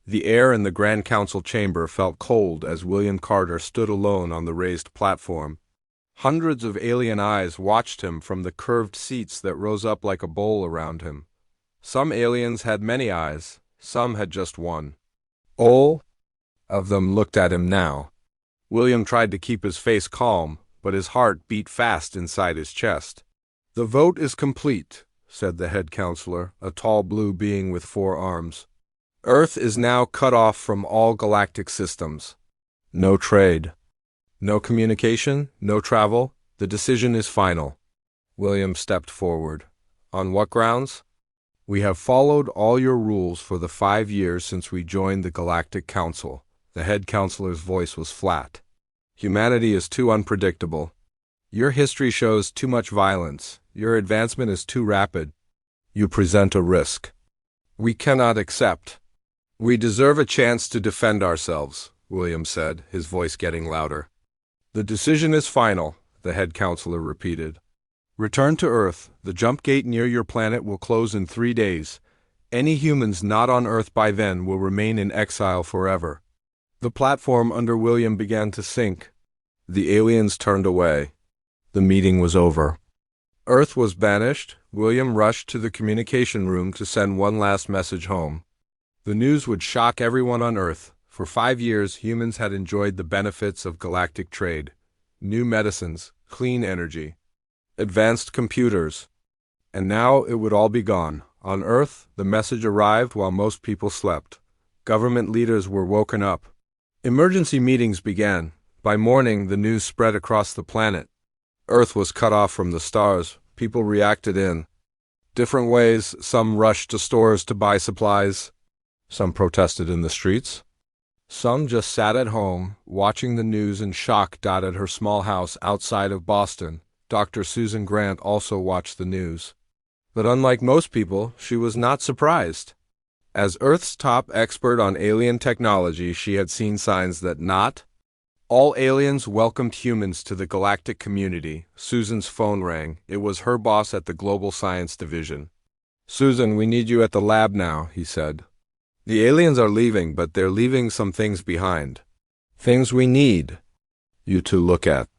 The air in the Grand Council chamber felt cold as William Carter stood alone on the raised platform. Hundreds of alien eyes watched him from the curved seats that rose up like a bowl around him. Some aliens had many eyes, some had just one. All of them looked at him now. William tried to keep his face calm, but his heart beat fast inside his chest. "The vote is complete," said the head counselor, a tall blue being with 4 arms. "Earth is now cut off from all galactic systems. No trade, no communication, no travel. The decision is final." William stepped forward. "On what grounds?" "We have followed all your rules for the 5 years since we joined the Galactic Council." The head counselor's voice was flat. "Humanity is too unpredictable. Your history shows too much violence. Your advancement is too rapid. You present a risk we cannot accept. We deserve a chance to defend ourselves," William said, his voice getting louder. "The decision is final," the head counselor repeated. "Return to Earth. The jump gate near your planet will close in 3 days. Any humans not on Earth by then will remain in exile forever." The platform under William began to sink. The aliens turned away. The meeting was over. Earth was banished. William rushed to the communication room to send one last message home. The news would shock everyone on Earth. For 5 years, humans had enjoyed the benefits of galactic trade. New medicines, clean energy, advanced computers. And now it would all be gone. On Earth, the message arrived while most people slept. Government leaders were woken up. Emergency meetings began. By morning, the news spread across the planet. Earth was cut off from the stars. People reacted in different ways. Some rushed to stores to buy supplies. Some protested in the streets. Some just sat at home, watching the news in shock. At her small house outside of Boston, Dr. Susan Grant also watched the news. But unlike most people, she was not surprised. As Earth's top expert on alien technology, she had seen signs that not all aliens welcomed humans to the galactic community. Susan's phone rang. It was her boss at the Global Science Division. "Susan, we need you at the lab now," he said. "The aliens are leaving, but they're leaving some things behind. Things we need you to look at."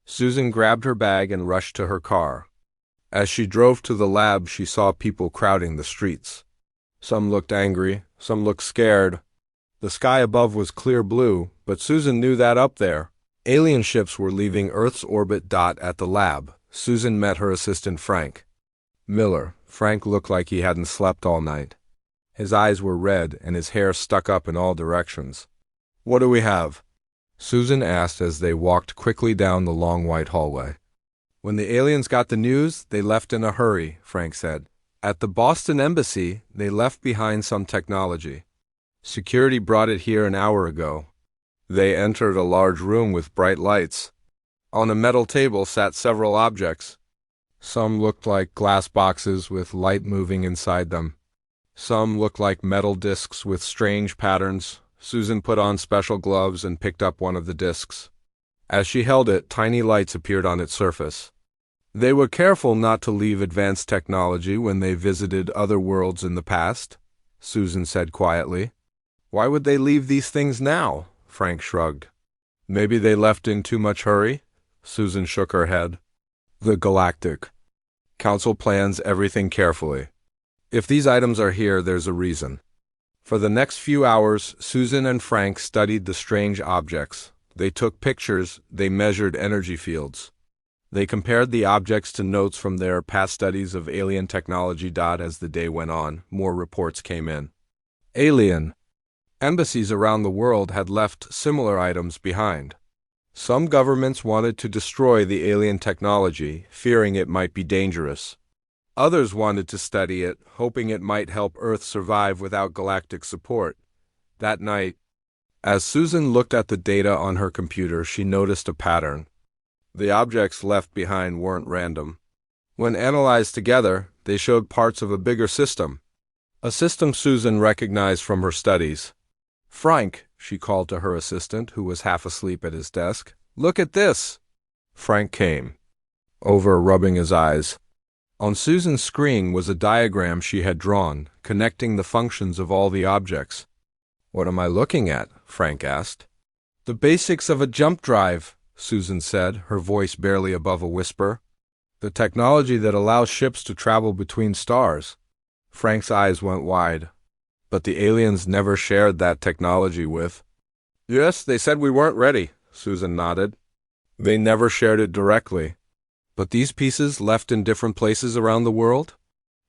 Susan grabbed her bag and rushed to her car. As she drove to the lab, she saw people crowding the streets. Some looked angry, some looked scared. The sky above was clear blue, but Susan knew that up there, alien ships were leaving Earth's orbit. At the lab, Susan met her assistant Frank Miller. Frank looked like he hadn't slept all night. His eyes were red and his hair stuck up in all directions. "What do we have?" Susan asked as they walked quickly down the long white hallway. "When the aliens got the news, they left in a hurry," Frank said. "At the Boston Embassy, they left behind some technology. Security brought it here an hour ago. They entered a large room with bright lights. On a metal table sat several objects. Some looked like glass boxes with light moving inside them. Some looked like metal discs with strange patterns." Susan put on special gloves and picked up one of the discs. As she held it, tiny lights appeared on its surface. "They were careful not to leave advanced technology when they visited other worlds in the past," Susan said quietly. "Why would they leave these things now?" Frank shrugged. "Maybe they left in too much hurry?" Susan shook her head. "The Galactic Council plans everything carefully. If these items are here, there's a reason." For the next few hours, Susan and Frank studied the strange objects. They took pictures, they measured energy fields. They compared the objects to notes from their past studies of alien technology. As the day went on, more reports came in. Alien embassies around the world had left similar items behind. Some governments wanted to destroy the alien technology, fearing it might be dangerous. Others wanted to study it, hoping it might help Earth survive without galactic support. That night, as Susan looked at the data on her computer, she noticed a pattern. The objects left behind weren't random. When analyzed together, they showed parts of a bigger system. A system Susan recognized from her studies. "Frank," she called to her assistant, who was half asleep at his desk. "Look at this." Frank came over, rubbing his eyes. On Susan's screen was a diagram she had drawn, connecting the functions of all the objects. What am I looking at? Frank asked. The basics of a jump drive, Susan said, her voice barely above a whisper. The technology that allows ships to travel between stars. Frank's eyes went wide. But the aliens never shared that technology with. Yes, they said we weren't ready, Susan nodded. They never shared it directly. But these pieces left in different places around the world?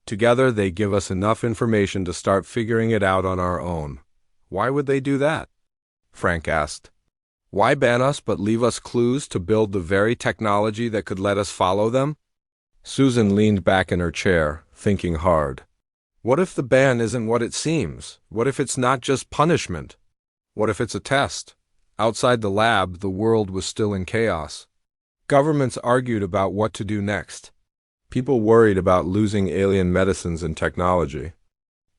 Together they give us enough information to start figuring it out on our own. Why would they do that? Frank asked. Why ban us but leave us clues to build the very technology that could let us follow them? Susan leaned back in her chair, thinking hard. What if the ban isn't what it seems? What if it's not just punishment? What if it's a test? Outside the lab, the world was still in chaos. Governments argued about what to do next. People worried about losing alien medicines and technology.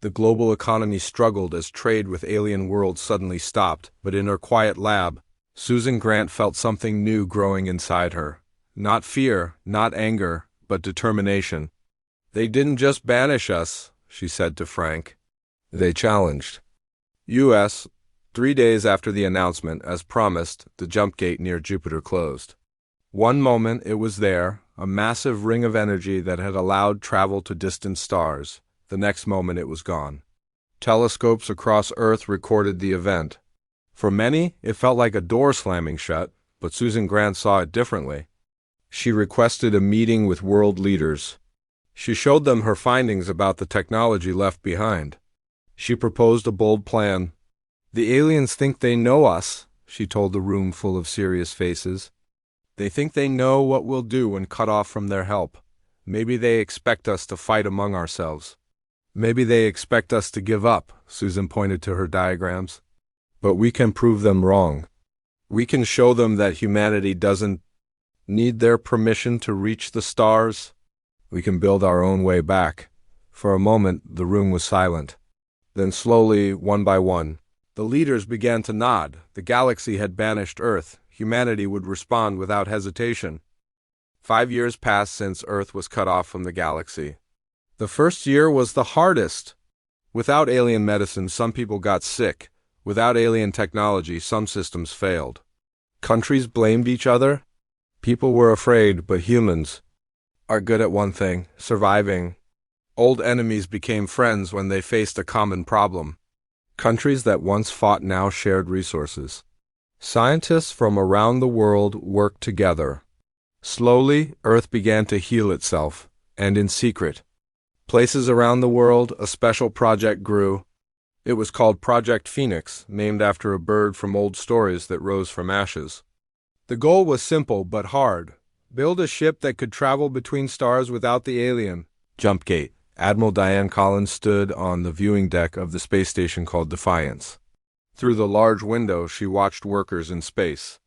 The global economy struggled as trade with alien worlds suddenly stopped, but in her quiet lab, Susan Grant felt something new growing inside her. Not fear, not anger, but determination. They didn't just banish us, she said to Frank. They challenged. U.S. 3 days after the announcement, as promised, the jump gate near Jupiter closed. One moment it was there, a massive ring of energy that had allowed travel to distant stars. The next moment it was gone. Telescopes across Earth recorded the event. For many, it felt like a door slamming shut, but Susan Grant saw it differently. She requested a meeting with world leaders. She showed them her findings about the technology left behind. She proposed a bold plan. The aliens think they know us, she told the room full of serious faces. They think they know what we'll do when cut off from their help. Maybe they expect us to fight among ourselves. Maybe they expect us to give up, Susan pointed to her diagrams. But we can prove them wrong. We can show them that humanity doesn't need their permission to reach the stars. We can build our own way back. For a moment, the room was silent. Then slowly, one by one, the leaders began to nod. The galaxy had banished Earth. Humanity would respond without hesitation. 5 years passed since Earth was cut off from the galaxy. The first year was the hardest. Without alien medicine, some people got sick. Without alien technology, some systems failed. Countries blamed each other. People were afraid, but humans are good at one thing, surviving. Old enemies became friends when they faced a common problem. Countries that once fought now shared resources. Scientists from around the world worked together. Slowly, Earth began to heal itself, and in secret. Places around the world, a special project grew. It was called Project Phoenix, named after a bird from old stories that rose from ashes. The goal was simple but hard. Build a ship that could travel between stars without the alien. Jump gate. Admiral Diane Collins stood on the viewing deck of the space station called Defiance. Through the large window, she watched workers in space.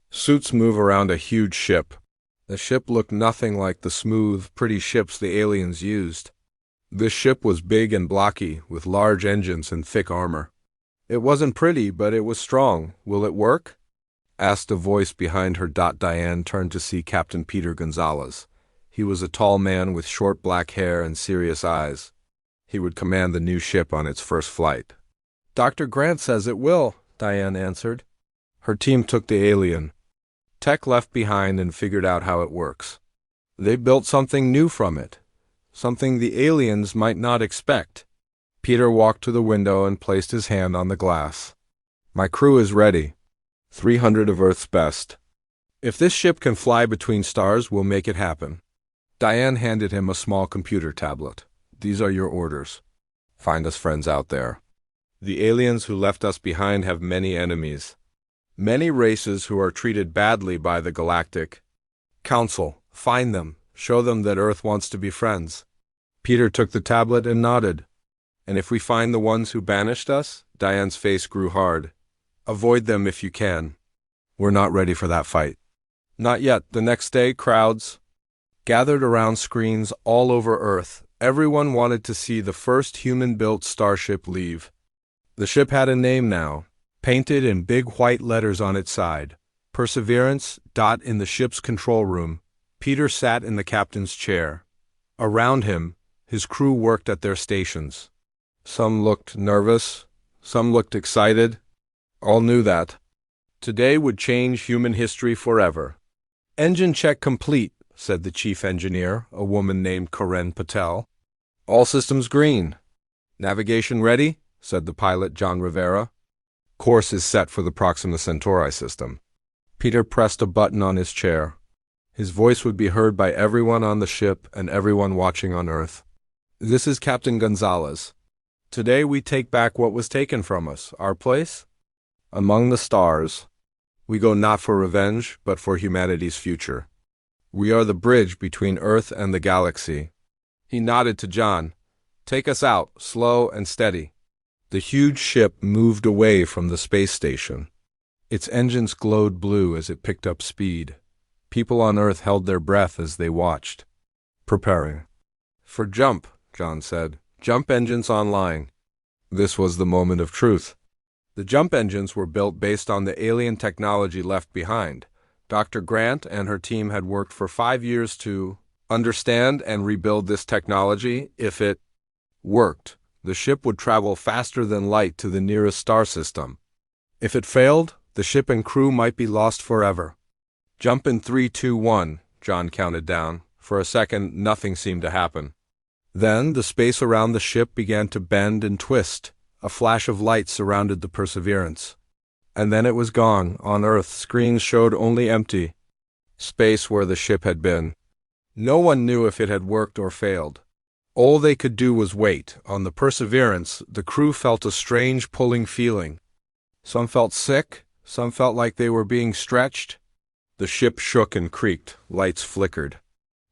Suits move around a huge ship. The ship looked nothing like the smooth, pretty ships the aliens used. This ship was big and blocky, with large engines and thick armor. It wasn't pretty, but it was strong. Will it work? Asked a voice behind her. Diane turned to see Captain Peter Gonzalez. He was a tall man with short black hair and serious eyes. He would command the new ship on its first flight. Dr. Grant says it will, Diane answered. Her team took the alien. Tech left behind and figured out how it works. They built something new from it. Something the aliens might not expect. Peter walked to the window and placed his hand on the glass. My crew is ready. 300 of Earth's best. If this ship can fly between stars, we'll make it happen. Diane handed him a small computer tablet. These are your orders. Find us friends out there. The aliens who left us behind have many enemies. Many races who are treated badly by the Galactic Council. Find them. Show them that Earth wants to be friends. Peter took the tablet and nodded. And if we find the ones who banished us? Diane's face grew hard. Avoid them if you can. We're not ready for that fight. Not yet. The next day, crowds gathered around screens all over Earth. Everyone wanted to see the first human-built starship leave. The ship had a name now, painted in big white letters on its side. Perseverance. In the ship's control room, Peter sat in the captain's chair. Around him, his crew worked at their stations. Some looked nervous, Some looked excited. All knew that today would change human history forever. "Engine check complete," said the chief engineer, a woman named Karen Patel. "All systems green." "Navigation ready," said the pilot, John Rivera. "Course is set for the Proxima Centauri system." Peter pressed a button on his chair. His voice would be heard by everyone on the ship and everyone watching on Earth. "This is Captain Gonzalez. Today we take back what was taken from us, our place among the stars. We go not for revenge, but for humanity's future. We are the bridge between Earth and the galaxy." He nodded to John. "Take us out, slow and steady." The huge ship moved away from the space station. Its engines glowed blue as it picked up speed. People on Earth held their breath as they watched. "Preparing for jump," John said. "Jump engines online." This was the moment of truth. The jump engines were built based on the alien technology left behind. Dr. Grant and her team had worked for 5 years to understand and rebuild this technology. If it worked, the ship would travel faster than light to the nearest star system. If it failed, the ship and crew might be lost forever. "Jump in 3, 2, 1, John counted down. For a second, nothing seemed to happen. Then the space around the ship began to bend and twist. A flash of light surrounded the Perseverance. And then it was gone. On Earth, screens showed only empty space where the ship had been. No one knew if it had worked or failed. All they could do was wait. On the Perseverance, the crew felt a strange pulling feeling. Some felt sick, some felt like they were being stretched. The ship shook and creaked, lights flickered.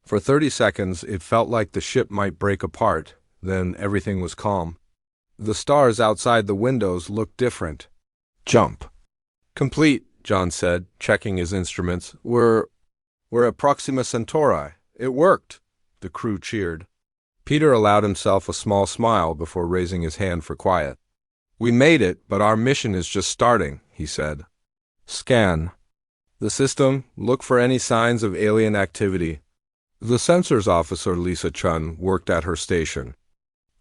For 30 seconds, it felt like the ship might break apart. Then everything was calm. The stars outside the windows looked different. "Jump." "Complete," John said, checking his instruments. We're at Proxima Centauri. It worked." The crew cheered. Peter allowed himself a small smile before raising his hand for quiet. "We made it, but our mission is just starting," he said. "Scan the system. Look for any signs of alien activity." The sensors officer, Lisa Chun, worked at her station.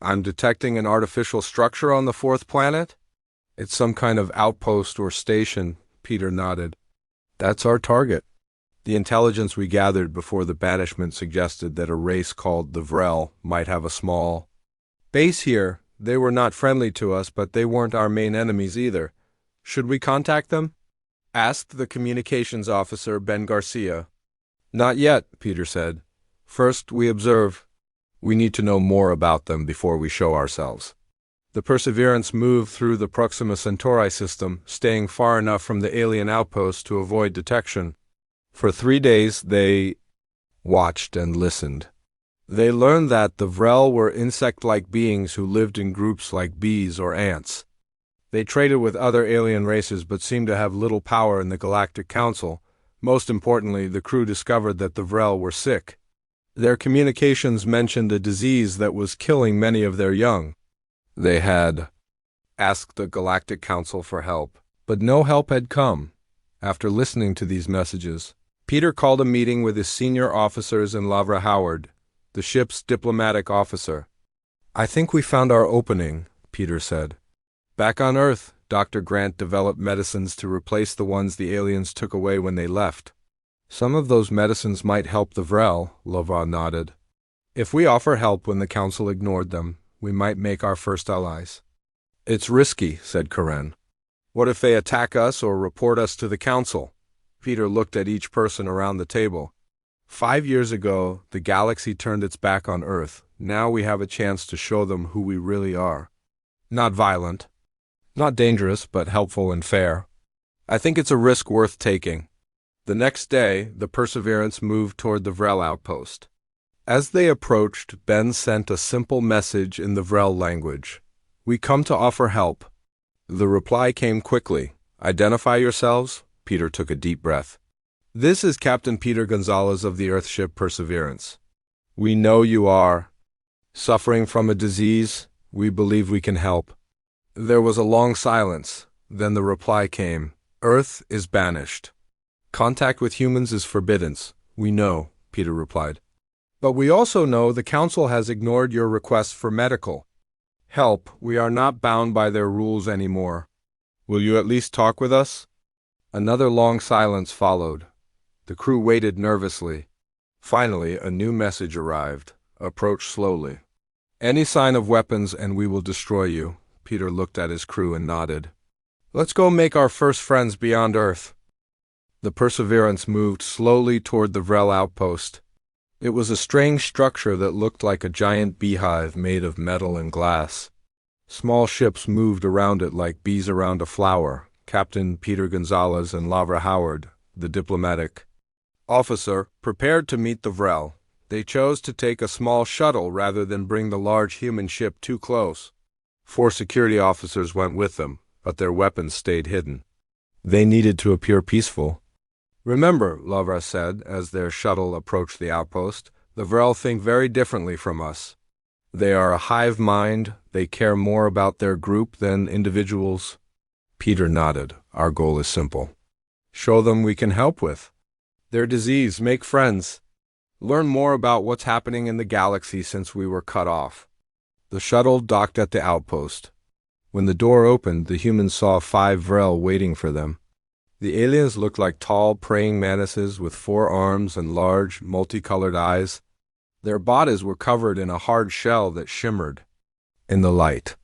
"I'm detecting an artificial structure on the 4th planet?" "It's some kind of outpost or station," Peter nodded. "That's our target." The intelligence we gathered before the banishment suggested that a race called the Vrell might have a small base here. They were not friendly to us, but they weren't our main enemies either. "Should we contact them?" asked the communications officer, Ben Garcia. "Not yet," Peter said. "First, we observe. We need to know more about them before we show ourselves." The Perseverance moved through the Proxima Centauri system, staying far enough from the alien outpost to avoid detection. For 3 days, they watched and listened. They learned that the Vrell were insect-like beings who lived in groups like bees or ants. They traded with other alien races but seemed to have little power in the Galactic Council. Most importantly, the crew discovered that the Vrell were sick. Their communications mentioned a disease that was killing many of their young. They had asked the Galactic Council for help, but no help had come. After listening to these messages, Peter called a meeting with his senior officers and Lavra Howard, the ship's diplomatic officer. "I think we found our opening," Peter said. "Back on Earth, Dr. Grant developed medicines to replace the ones the aliens took away when they left. Some of those medicines might help the Vrell," Lavra nodded. "If we offer help when the Council ignored them, we might make our first allies." "It's risky," said Karen. "What if they attack us or report us to the Council?" Peter looked at each person around the table. 5 years ago, the galaxy turned its back on Earth. Now we have a chance to show them who we really are. Not violent, not dangerous, but helpful and fair. I think it's a risk worth taking." The next day, the Perseverance moved toward the Vrell outpost. As they approached, Ben sent a simple message in the Vrell language. "We come to offer help." The reply came quickly. "Identify yourselves." Peter took a deep breath. "This is Captain Peter Gonzalez of the Earthship Perseverance. We know you are suffering from a disease. We believe we can help." There was a long silence. Then the reply came. "Earth is banished. Contact with humans is forbidden." "We know," Peter replied. "But we also know the Council has ignored your request for medical Help, we are not bound by their rules anymore. Will you at least talk with us? Another long silence followed. The crew waited nervously. Finally, a new message arrived. Approach slowly. Any sign of weapons and we will destroy you. Peter looked at his crew and nodded. Let's go make our first friends beyond Earth. The Perseverance moved slowly toward the Vrell outpost. It was a strange structure that looked like a giant beehive made of metal and glass. Small ships moved around it like bees around a flower. Captain Peter Gonzalez and Lavra Howard, the diplomatic officer, prepared to meet the Vrell. They chose to take a small shuttle rather than bring the large human ship too close. 4 security officers went with them, but their weapons stayed hidden. They needed to appear peaceful. Remember, Lavra said as their shuttle approached the outpost, the Vrell think very differently from us. They are a hive mind. They care more about their group than individuals. Peter nodded. Our goal is simple. Show them we can help with their disease, make friends, learn more about what's happening in the galaxy since we were cut off. The shuttle docked at the outpost. When the door opened, the humans saw 5 Vrell waiting for them. The aliens looked like tall praying mantises with 4 arms and large, multicolored eyes. Their bodies were covered in a hard shell that shimmered in the light.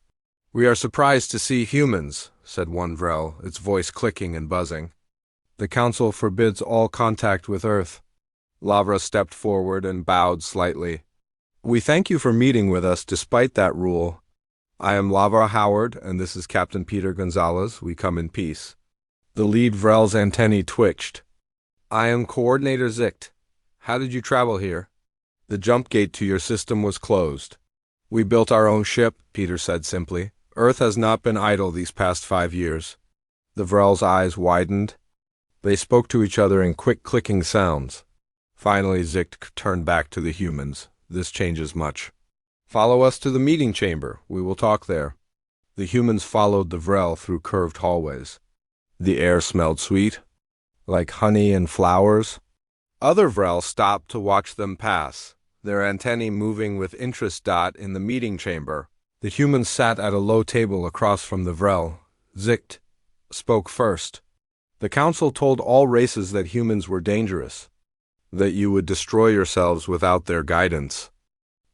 We are surprised to see humans, said one Vrell, its voice clicking and buzzing. The Council forbids all contact with Earth. Lavra stepped forward and bowed slightly. We thank you for meeting with us despite that rule. I am Lavra Howard, and this is Captain Peter Gonzalez. We come in peace. The lead Vrell's antennae twitched. I am Coordinator Zicht. How did you travel here? The jump gate to your system was closed. We built our own ship, Peter said simply. Earth has not been idle these past 5 years. The Vrell's eyes widened. They spoke to each other in quick clicking sounds. Finally, Zicht turned back to the humans. This changes much. Follow us to the meeting chamber. We will talk there. The humans followed the Vrell through curved hallways. The air smelled sweet, like honey and flowers. Other Vrell stopped to watch them pass, their antennae moving with interest. In the meeting chamber, the humans sat at a low table across from the Vrell. Zicht spoke first. The council told all races that humans were dangerous, that you would destroy yourselves without their guidance.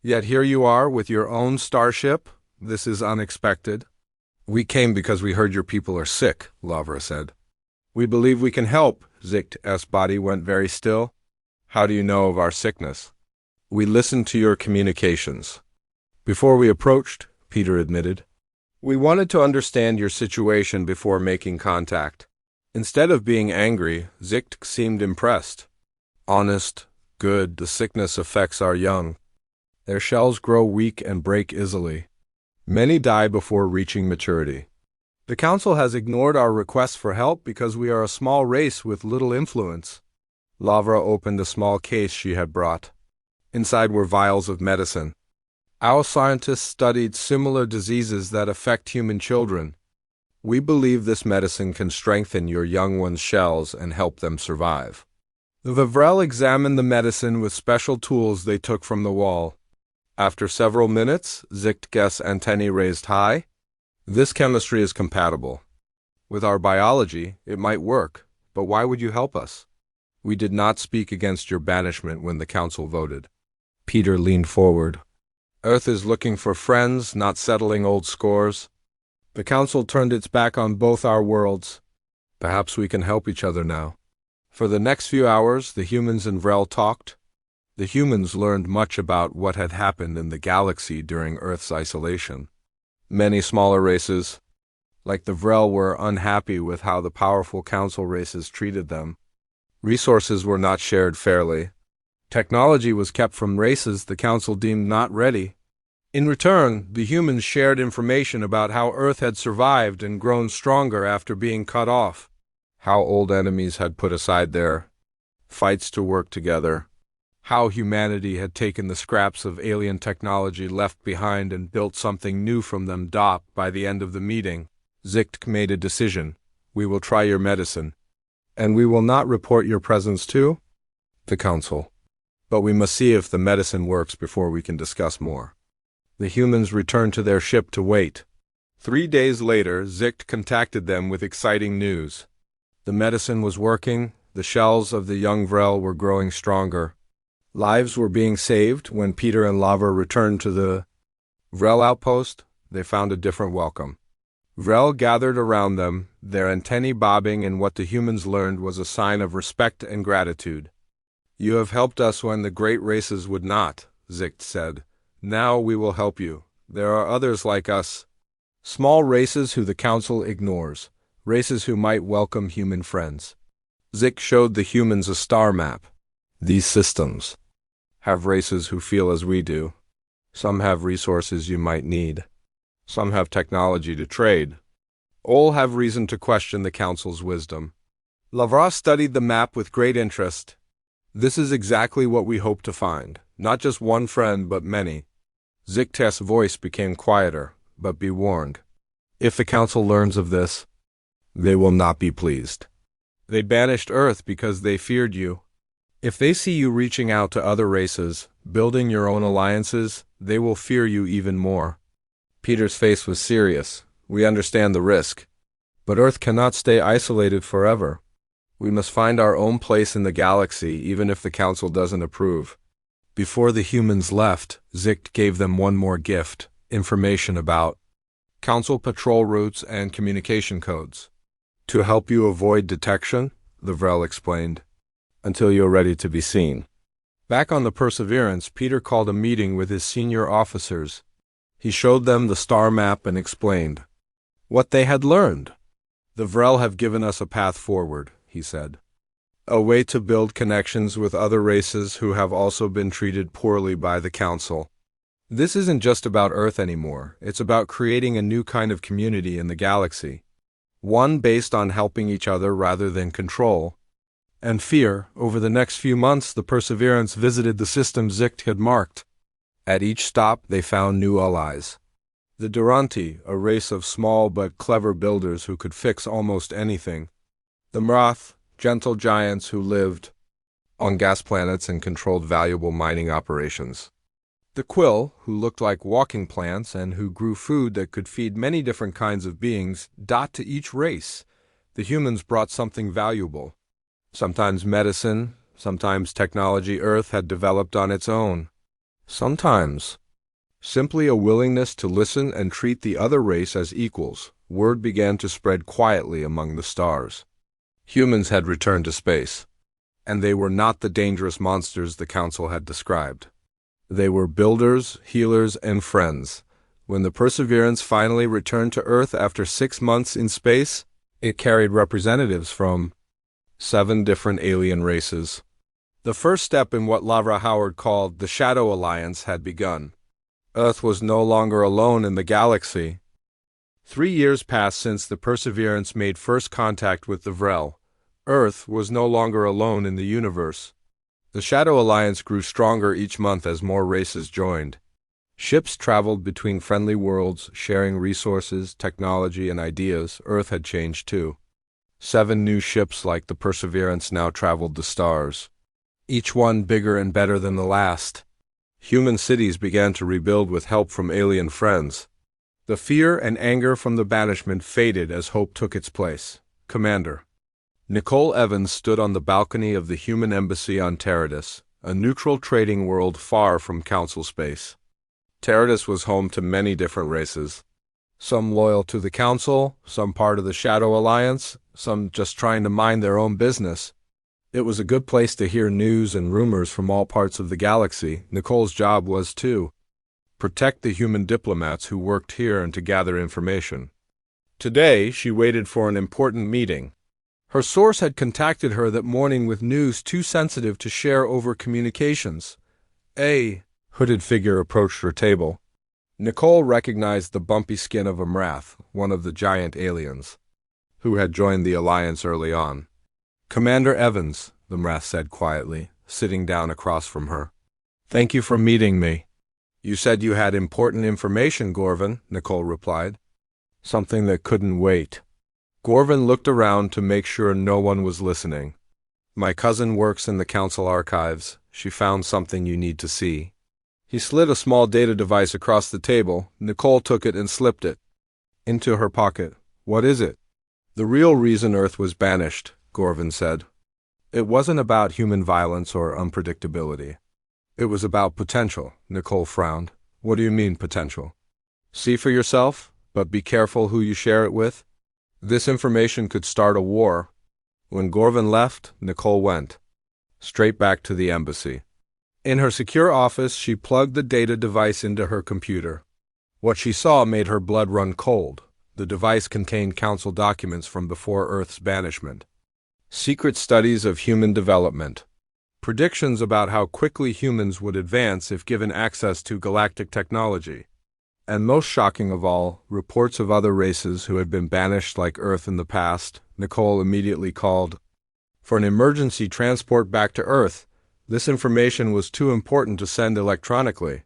Yet here you are with your own starship. This is unexpected. We came because we heard your people are sick, Lavra said. We believe we can help. Zicht's body went very still. How do you know of our sickness? We listened to your communications. Before we approached, Peter admitted. We wanted to understand your situation before making contact. Instead of being angry, Zicht seemed impressed. Honest, good, the sickness affects our young. Their shells grow weak and break easily. Many die before reaching maturity. The Council has ignored our requests for help because we are a small race with little influence. Lavra opened a small case she had brought. Inside were vials of medicine. Our scientists studied similar diseases that affect human children. We believe this medicine can strengthen your young ones' shells and help them survive. The Vrell examined the medicine with special tools they took from the wall. After several minutes, Zicht's antennae raised high. This chemistry is compatible. With our biology, it might work, but why would you help us? We did not speak against your banishment when the council voted. Peter leaned forward. Earth is looking for friends, not settling old scores. The council turned its back on both our worlds. Perhaps we can help each other now. For the next few hours, the humans and Vrell talked. The humans learned much about what had happened in the galaxy during Earth's isolation. Many smaller races, like the Vrell, were unhappy with how the powerful council races treated them. Resources were not shared fairly. Technology was kept from races the council deemed not ready. In return, the humans shared information about how Earth had survived and grown stronger after being cut off, how old enemies had put aside their fights to work together, how humanity had taken the scraps of alien technology left behind and built something new from them. By the end of the meeting, Zicht made a decision. We will try your medicine. And we will not report your presence to the council. But we must see if the medicine works before we can discuss more. The humans returned to their ship to wait. 3 days later, Zicht contacted them with exciting news. The medicine was working, the shells of the young Vrell were growing stronger. Lives were being saved. When Peter and Lava returned to the Vrell outpost, they found a different welcome. Vrell gathered around them, their antennae bobbing, and what the humans learned was a sign of respect and gratitude. "You have helped us when the great races would not," Zicht said. "Now we will help you. There are others like us. Small races who the Council ignores. Races who might welcome human friends." Zicht showed the humans a star map. "These systems have races who feel as we do. Some have resources you might need. Some have technology to trade. All have reason to question the Council's wisdom." Lavra studied the map with great interest. "This is exactly what we hope to find. Not just one friend, but many." Zicht's voice became quieter, but be warned. If the Council learns of this, they will not be pleased. They banished Earth because they feared you. If they see you reaching out to other races, building your own alliances, they will fear you even more. Peter's face was serious. "We understand the risk. But Earth cannot stay isolated forever. We must find our own place in the galaxy, even if the Council doesn't approve." Before the humans left, Zicht gave them one more gift: information about Council patrol routes and communication codes. "To help you avoid detection," the Vrell explained, "until you're ready to be seen." Back on the Perseverance, Peter called a meeting with his senior officers. He showed them the star map and explained what they had learned. "The Vrell have given us a path forward," he said. "A way to build connections with other races who have also been treated poorly by the Council. This isn't just about Earth anymore. It's about creating a new kind of community in the galaxy. One based on helping each other rather than control and fear." Over the next few months, the Perseverance visited the system Zicht had marked. At each stop, they found new allies. The Duranti, a race of small but clever builders who could fix almost anything. The Mrath, gentle giants who lived on gas planets and controlled valuable mining operations. The Quill, who looked like walking plants and who grew food that could feed many different kinds of beings. To each race, the humans brought something valuable. Sometimes medicine, sometimes technology Earth had developed on its own. Sometimes simply a willingness to listen and treat the other race as equals. Word began to spread quietly among the stars. Humans had returned to space, and they were not the dangerous monsters the Council had described. They were builders, healers, and friends. When the Perseverance finally returned to Earth after 6 months in space, it carried representatives from 7 different alien races. The first step in what Lavra Howard called the Shadow Alliance had begun. Earth was no longer alone in the galaxy. 3 years passed since the Perseverance made first contact with the Vrell. Earth was no longer alone in the universe. The Shadow Alliance grew stronger each month as more races joined. Ships traveled between friendly worlds, sharing resources, technology, and ideas. Earth had changed too. 7 new ships like the Perseverance now traveled the stars, each one bigger and better than the last. Human cities began to rebuild with help from alien friends. The fear and anger from the banishment faded as hope took its place. Commander Nicole Evans stood on the balcony of the human embassy on Teradus, a neutral trading world far from Council space. Teradus was home to many different races, some loyal to the Council, some part of the Shadow Alliance, some just trying to mind their own business. It was a good place to hear news and rumors from all parts of the galaxy. Nicole's job was to protect the human diplomats who worked here and to gather information. Today, she waited for an important meeting. Her source had contacted her that morning with news too sensitive to share over communications. A hooded figure approached her table. Nicole recognized the bumpy skin of a Mrath, one of the giant aliens, who had joined the Alliance early on. "Commander Evans," the Mrath said quietly, sitting down across from her. "Thank you for meeting me." "You said you had important information, Gorvin," Nicole replied. "Something that couldn't wait." Gorvin looked around to make sure no one was listening. "My cousin works in the Council archives. She found something you need to see." He slid a small data device across the table. Nicole took it and slipped it into her pocket. What is it? The real reason Earth was banished, Gorvin said. It wasn't about human violence or unpredictability. It was about potential, Nicole frowned. What do you mean, potential? See for yourself, but be careful who you share it with. This information could start a war. When Gorvin left, Nicole went straight back to the embassy. In her secure office, she plugged the data device into her computer. What she saw made her blood run cold. The device contained council documents from before Earth's banishment. Secret studies of human development. Predictions about how quickly humans would advance if given access to galactic technology. And most shocking of all, reports of other races who had been banished like Earth in the past. Nicole immediately called for an emergency transport back to Earth. This information was too important to send electronically,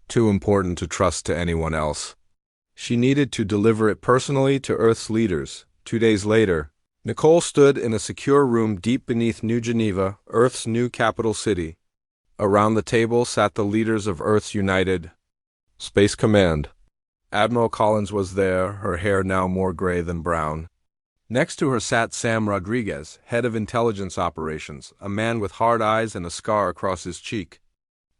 too important to trust to anyone else. She needed to deliver it personally to Earth's leaders. 2 days later, Nicole stood in a secure room deep beneath New Geneva, Earth's new capital city. Around the table sat the leaders of Earth's United Space Command. Admiral Collins was there, her hair now more gray than brown. Next to her sat Sam Rodriguez, head of intelligence operations, a man with hard eyes and a scar across his cheek.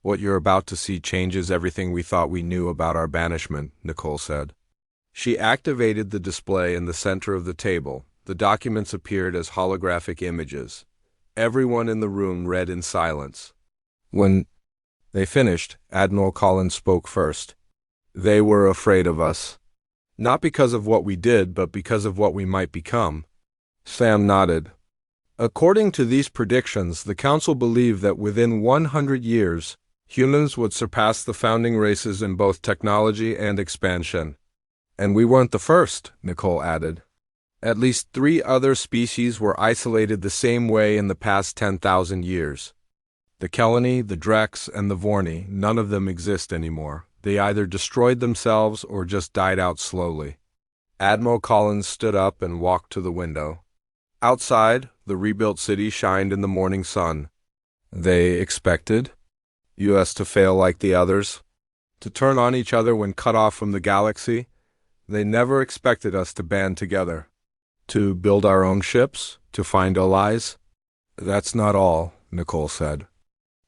What you're about to see changes everything we thought we knew about our banishment, Nicole said. She activated the display in the center of the table. The documents appeared as holographic images. Everyone in the room read in silence. When they finished, Admiral Collins spoke first. They were afraid of us. Not because of what we did, but because of what we might become. Sam nodded. According to these predictions, the Council believed that within 100 years, humans would surpass the founding races in both technology and expansion. And we weren't the first, Nicole added. At least 3 other species were isolated the same way in the past 10,000 years. The Kelani, the Drex, and the Vorni, none of them exist anymore. They either destroyed themselves or just died out slowly. Admiral Collins stood up and walked to the window. Outside, the rebuilt city shined in the morning sun. They expected us to fail like the others, to turn on each other when cut off from the galaxy. They never expected us to band together, to build our own ships, to find allies. That's not all, Nicole said.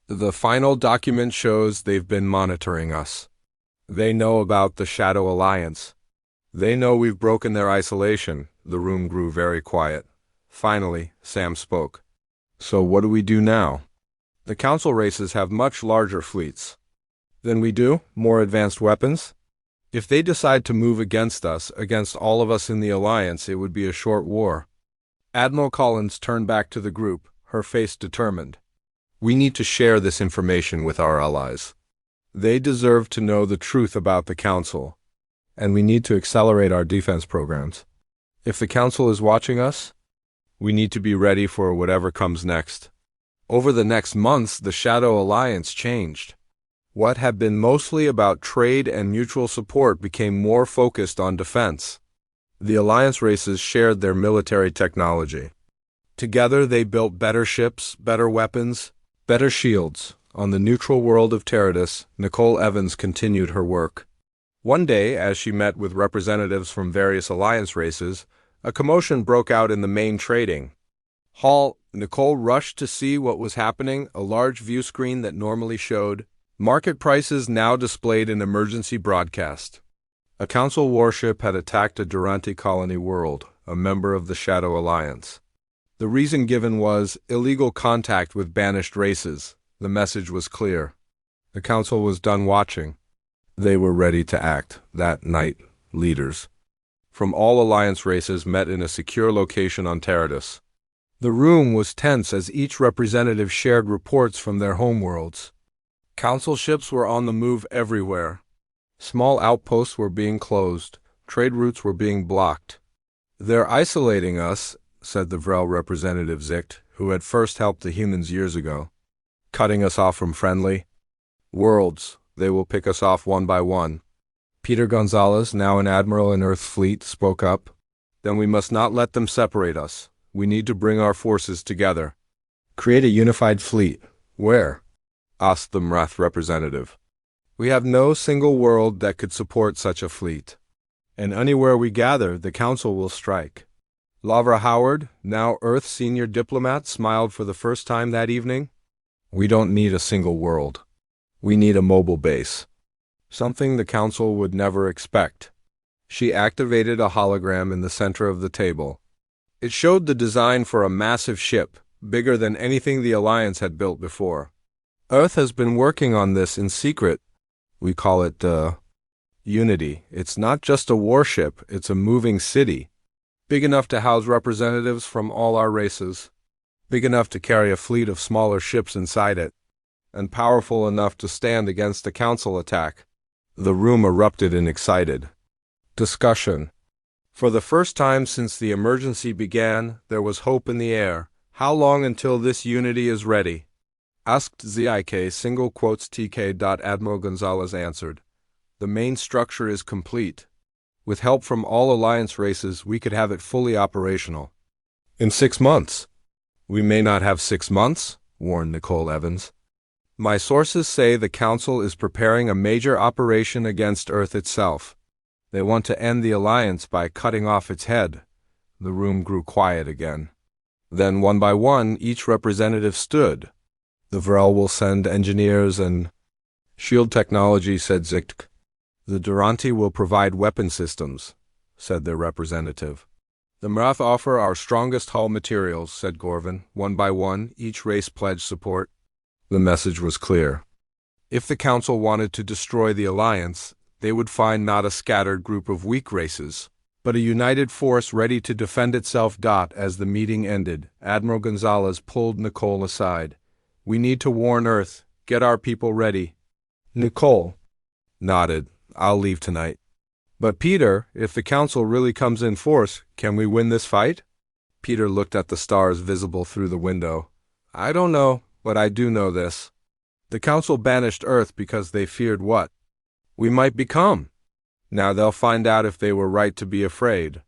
The final document shows they've been monitoring us. They know about the Shadow Alliance. They know we've broken their isolation. The room grew very quiet. Finally, Sam spoke. So what do we do now? The Council races have much larger fleets than we do, more advanced weapons. If they decide to move against us, against all of us in the Alliance, it would be a short war. Admiral Collins turned back to the group, her face determined. We need to share this information with our allies. They deserve to know the truth about the Council, and we need to accelerate our defense programs. If the Council is watching us, we need to be ready for whatever comes next. Over the next months, the Shadow Alliance changed. What had been mostly about trade and mutual support became more focused on defense. The Alliance races shared their military technology. Together they built better ships, better weapons, better shields. On the neutral world of Teradus, Nicole Evans continued her work. One day, as she met with representatives from various Alliance races, a commotion broke out in the main trading hall. Nicole rushed to see what was happening. A large view screen that normally showed market prices now displayed an emergency broadcast. A Council warship had attacked a Durante colony world, a member of the Shadow Alliance. The reason given was illegal contact with banished races. The message was clear. The Council was done watching. They were ready to act. That night, leaders from all Alliance races met in a secure location on Teradus. The room was tense as each representative shared reports from their homeworlds. Council ships were on the move everywhere. Small outposts were being closed. Trade routes were being blocked. They're isolating us, said the Vrell representative Zicht, who had first helped the humans years ago. Cutting us off from friendly worlds. They will pick us off one by one. Peter Gonzalez, now an admiral in Earth Fleet, spoke up. Then we must not let them separate us. We need to bring our forces together. Create a unified fleet. Where? Asked the Mrath representative. We have no single world that could support such a fleet. And anywhere we gather, the Council will strike. Lavra Howard, now Earth's senior diplomat, smiled for the first time that evening. We don't need a single world. We need a mobile base. Something the Council would never expect. She activated a hologram in the center of the table. It showed the design for a massive ship, bigger than anything the Alliance had built before. Earth has been working on this in secret. We call it, Unity. It's not just a warship, it's a moving city. Big enough to house representatives from all our races. Big enough to carry a fleet of smaller ships inside it. And powerful enough to stand against a Council attack. The room erupted in excited discussion. For the first time since the emergency began, there was hope in the air. How long until this unity is ready? Asked Zik single quotes TK. Admiral Gonzalez answered. The main structure is complete. With help from all Alliance races, we could have it fully operational. In 6 months. We may not have 6 months, warned Nicole Evans. My sources say the Council is preparing a major operation against Earth itself. They want to end the Alliance by cutting off its head. The room grew quiet again. Then, one by one, each representative stood. The Vrell will send engineers and shield technology, said Zik. The Duranti will provide weapon systems, said their representative. The Mrath offer our strongest hull materials, said Gorvin. One by one, each race pledged support. The message was clear. If the Council wanted to destroy the Alliance, they would find not a scattered group of weak races, but a united force ready to defend itself. As the meeting ended, Admiral Gonzalez pulled Nicole aside. We need to warn Earth. Get our people ready. Nicole nodded. I'll leave tonight. But Peter, if the Council really comes in force, can we win this fight? Peter looked at the stars visible through the window. I don't know, but I do know this. The Council banished Earth because they feared what we might become. Now they'll find out if they were right to be afraid.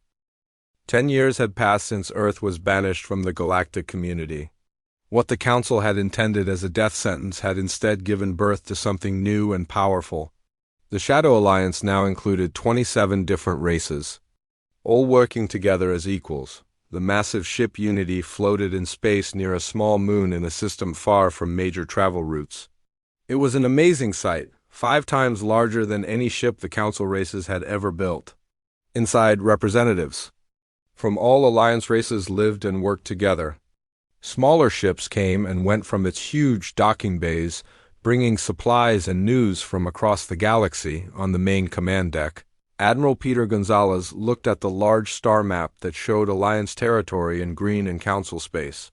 10 years had passed since Earth was banished from the galactic community. What the Council had intended as a death sentence had instead given birth to something new and powerful. The Shadow Alliance now included 27 different races, all working together as equals. The massive ship Unity floated in space near a small moon in a system far from major travel routes. It was an amazing sight, 5 times larger than any ship the Council races had ever built. Inside, representatives from all Alliance races lived and worked together. Smaller ships came and went from its huge docking bays, bringing supplies and news from across the galaxy on the main command deck. Admiral Peter Gonzalez looked at the large star map that showed Alliance territory in green and Council space.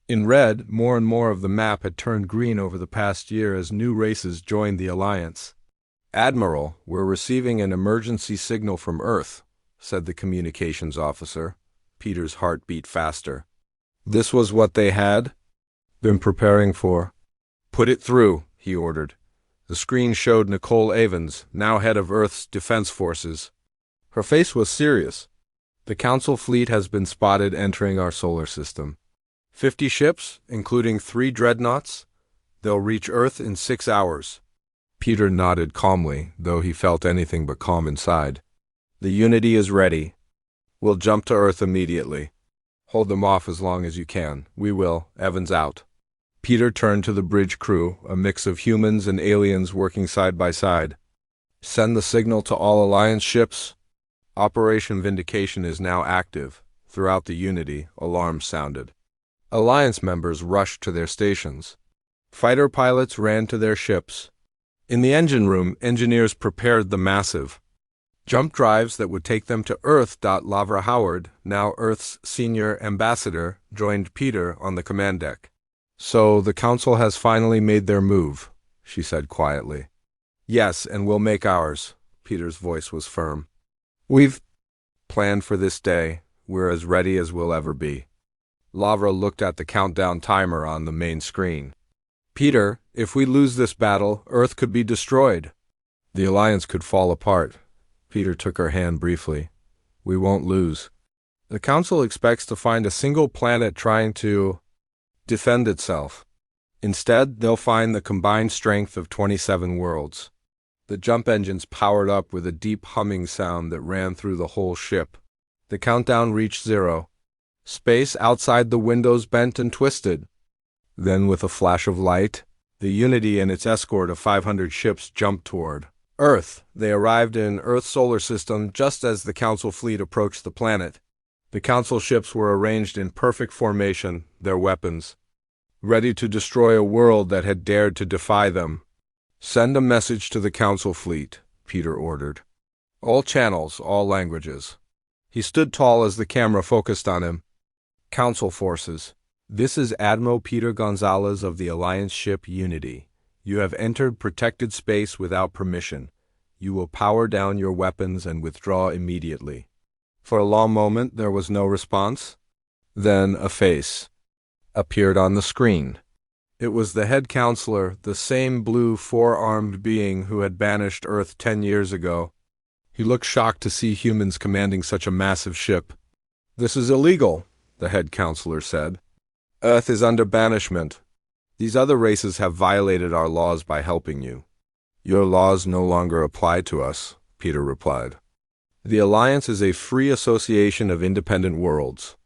In red, more and more of the map had turned green over the past year as new races joined the Alliance. Admiral, we're receiving an emergency signal from Earth, said the communications officer. Peter's heart beat faster. This was what they had been preparing for. Put it through, he ordered. The screen showed Nicole Evans, now head of Earth's defense forces. Her face was serious. The Council fleet has been spotted entering our solar system. 50 ships, including 3 dreadnoughts. They'll reach Earth in 6 hours. Peter nodded calmly, though he felt anything but calm inside. The Unity is ready. We'll jump to Earth immediately. Hold them off as long as you can. We will. Evans out. Peter turned to the bridge crew, a mix of humans and aliens working side by side. Send the signal to all Alliance ships. Operation Vindication is now active. Throughout the Unity, alarms sounded. Alliance members rushed to their stations. Fighter pilots ran to their ships. In the engine room, engineers prepared the massive jump drives that would take them to Earth. Lavra Howard, now Earth's senior ambassador, joined Peter on the command deck. So the Council has finally made their move, she said quietly. Yes, and we'll make ours. Peter's voice was firm. We've planned for this day. We're as ready as we'll ever be. Lavra looked at the countdown timer on the main screen. Peter, if we lose this battle, Earth could be destroyed. The Alliance could fall apart. Peter took her hand briefly. We won't lose. The Council expects to find a single planet trying to defend itself. Instead, they'll find the combined strength of 27 worlds. The jump engines powered up with a deep humming sound that ran through the whole ship. The countdown reached 0. Space outside the windows bent and twisted. Then, with a flash of light, the Unity and its escort of 500 ships jumped toward Earth. They arrived in Earth's solar system just as the Council fleet approached the planet. The Council ships were arranged in perfect formation, their weapons ready to destroy a world that had dared to defy them. "Send a message to the Council fleet," Peter ordered. "All channels, all languages." He stood tall as the camera focused on him. "Council forces. This is Admiral Peter Gonzalez of the Alliance ship Unity. You have entered protected space without permission. You will power down your weapons and withdraw immediately." For a long moment there was no response. Then a face appeared on the screen. It was the head counselor, the same blue four-armed being who had banished Earth 10 years ago. He looked shocked to see humans commanding such a massive ship. "This is illegal," the head counselor said. "Earth is under banishment. These other races have violated our laws by helping you." "Your laws no longer apply to us," Peter replied. "The Alliance is a free association of independent worlds.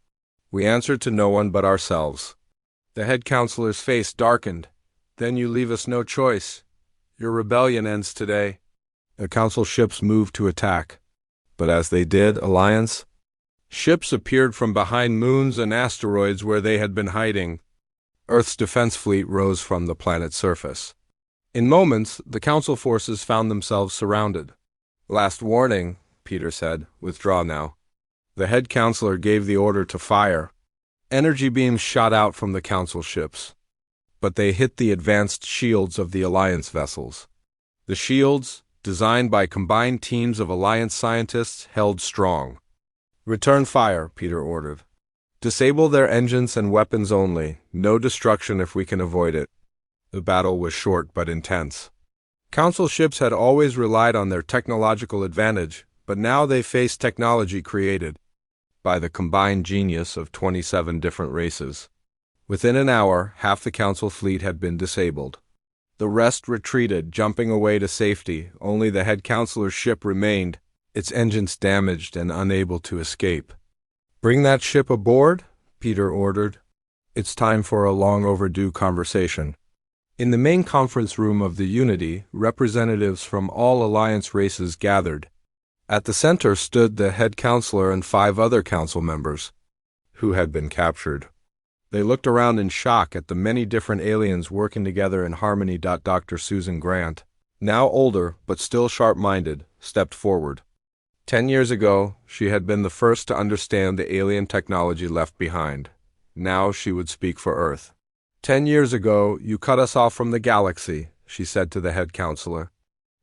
We answer to no one but ourselves." The head counselor's face darkened. "Then you leave us no choice. Your rebellion ends today." The Council ships moved to attack. But as they did, Alliance ships appeared from behind moons and asteroids where they had been hiding. Earth's defense fleet rose from the planet's surface. In moments, the Council forces found themselves surrounded. "Last warning," Peter said. "Withdraw now." The head counselor gave the order to fire. Energy beams shot out from the Council ships, but they hit the advanced shields of the Alliance vessels. The shields, designed by combined teams of Alliance scientists, held strong. "Return fire," Peter ordered. "Disable their engines and weapons only. No destruction if we can avoid it." The battle was short but intense. Council ships had always relied on their technological advantage, but now they faced technology created by the combined genius of 27 different races. Within an hour, half the Council fleet had been disabled. The rest retreated, jumping away to safety. Only the head counselor's ship remained, its engines damaged and unable to escape. "Bring that ship aboard," Peter ordered. "It's time for a long overdue conversation." In the main conference room of the Unity, representatives from all Alliance races gathered. At the center stood the head counselor and 5 other council members, who had been captured. They looked around in shock at the many different aliens working together in harmony. Dr. Susan Grant, now older but still sharp-minded, stepped forward. 10 years ago, she had been the first to understand the alien technology left behind. Now she would speak for Earth. "10 years ago, you cut us off from the galaxy," she said to the head counselor.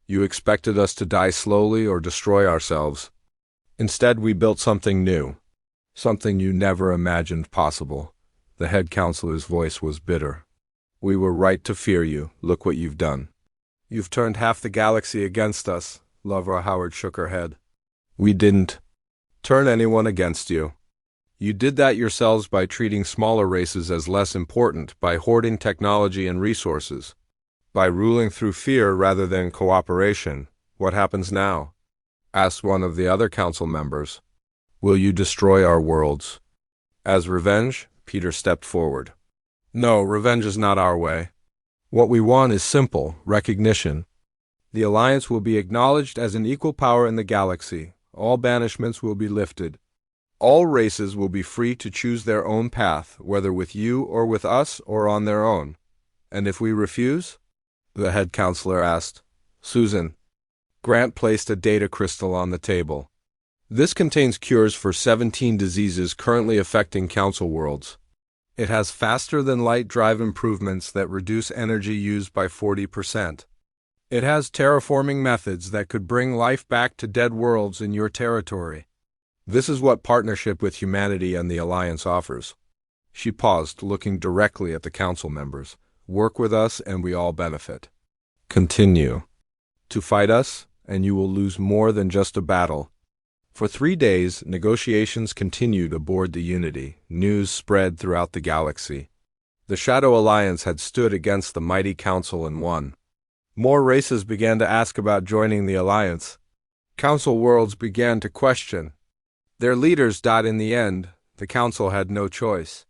"You expected us to die slowly or destroy ourselves. Instead, we built something new, something you never imagined possible." The head counselor's voice was bitter. "We were right to fear you. Look what you've done. You've turned half the galaxy against us." Lavra Howard shook her head. "We didn't turn anyone against you. You did that yourselves by treating smaller races as less important, by hoarding technology and resources, by ruling through fear rather than cooperation. What happens now?" asked one of the other council members. "Will you destroy our worlds?" "As revenge?" Peter stepped forward. "No, revenge is not our way. What we want is simple: recognition. The Alliance will be acknowledged as an equal power in the galaxy. All banishments will be lifted. All races will be free to choose their own path, whether with you or with us or on their own." "And if we refuse?" the head counselor asked. "Susan." Grant placed a data crystal on the table. "This contains cures for 17 diseases currently affecting council worlds. It has faster-than-light drive improvements that reduce energy used by 40%. It has terraforming methods that could bring life back to dead worlds in your territory. This is what partnership with humanity and the Alliance offers." She paused, looking directly at the council members. "Work with us and we all benefit. Continue to fight us, and you will lose more than just a battle." For 3 days, negotiations continued aboard the Unity. News spread throughout the galaxy. The Shadow Alliance had stood against the mighty Council and won. More races began to ask about joining the alliance. Council worlds began to question. Their leaders died in the end. The council had no choice.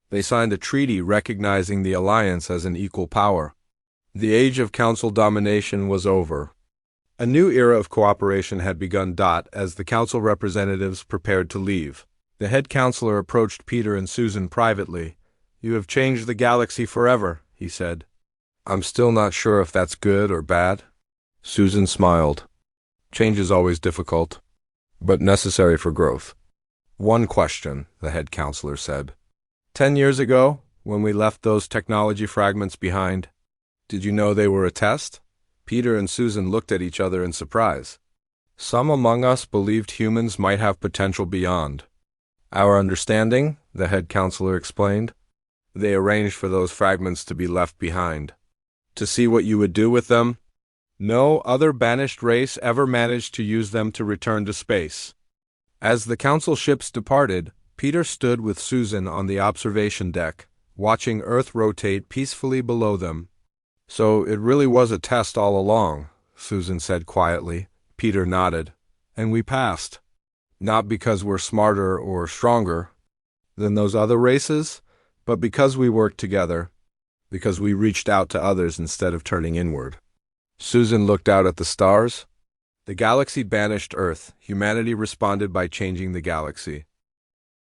They signed a treaty recognizing the alliance as an equal power. The age of council domination was over. A new era of cooperation had begun. As the council representatives prepared to leave, the head counselor approached Peter and Susan privately. "You have changed the galaxy forever," he said. "I'm still not sure if that's good or bad." Susan smiled. "Change is always difficult, but necessary for growth." "One question," the head counselor said. 10 years ago, when we left those technology fragments behind, did you know they were a test?" Peter and Susan looked at each other in surprise. "Some among us believed humans might have potential beyond our understanding," the head counselor explained. "They arranged for those fragments to be left behind, to see what you would do with them. No other banished race ever managed to use them to return to space." As the council ships departed, Peter stood with Susan on the observation deck, watching Earth rotate peacefully below them. "So it really was a test all along," Susan said quietly. Peter nodded. "And we passed. Not because we're smarter or stronger than those other races, but because we worked together, because we reached out to others instead of turning inward." Susan looked out at the stars. The galaxy banished Earth. Humanity responded by changing the galaxy.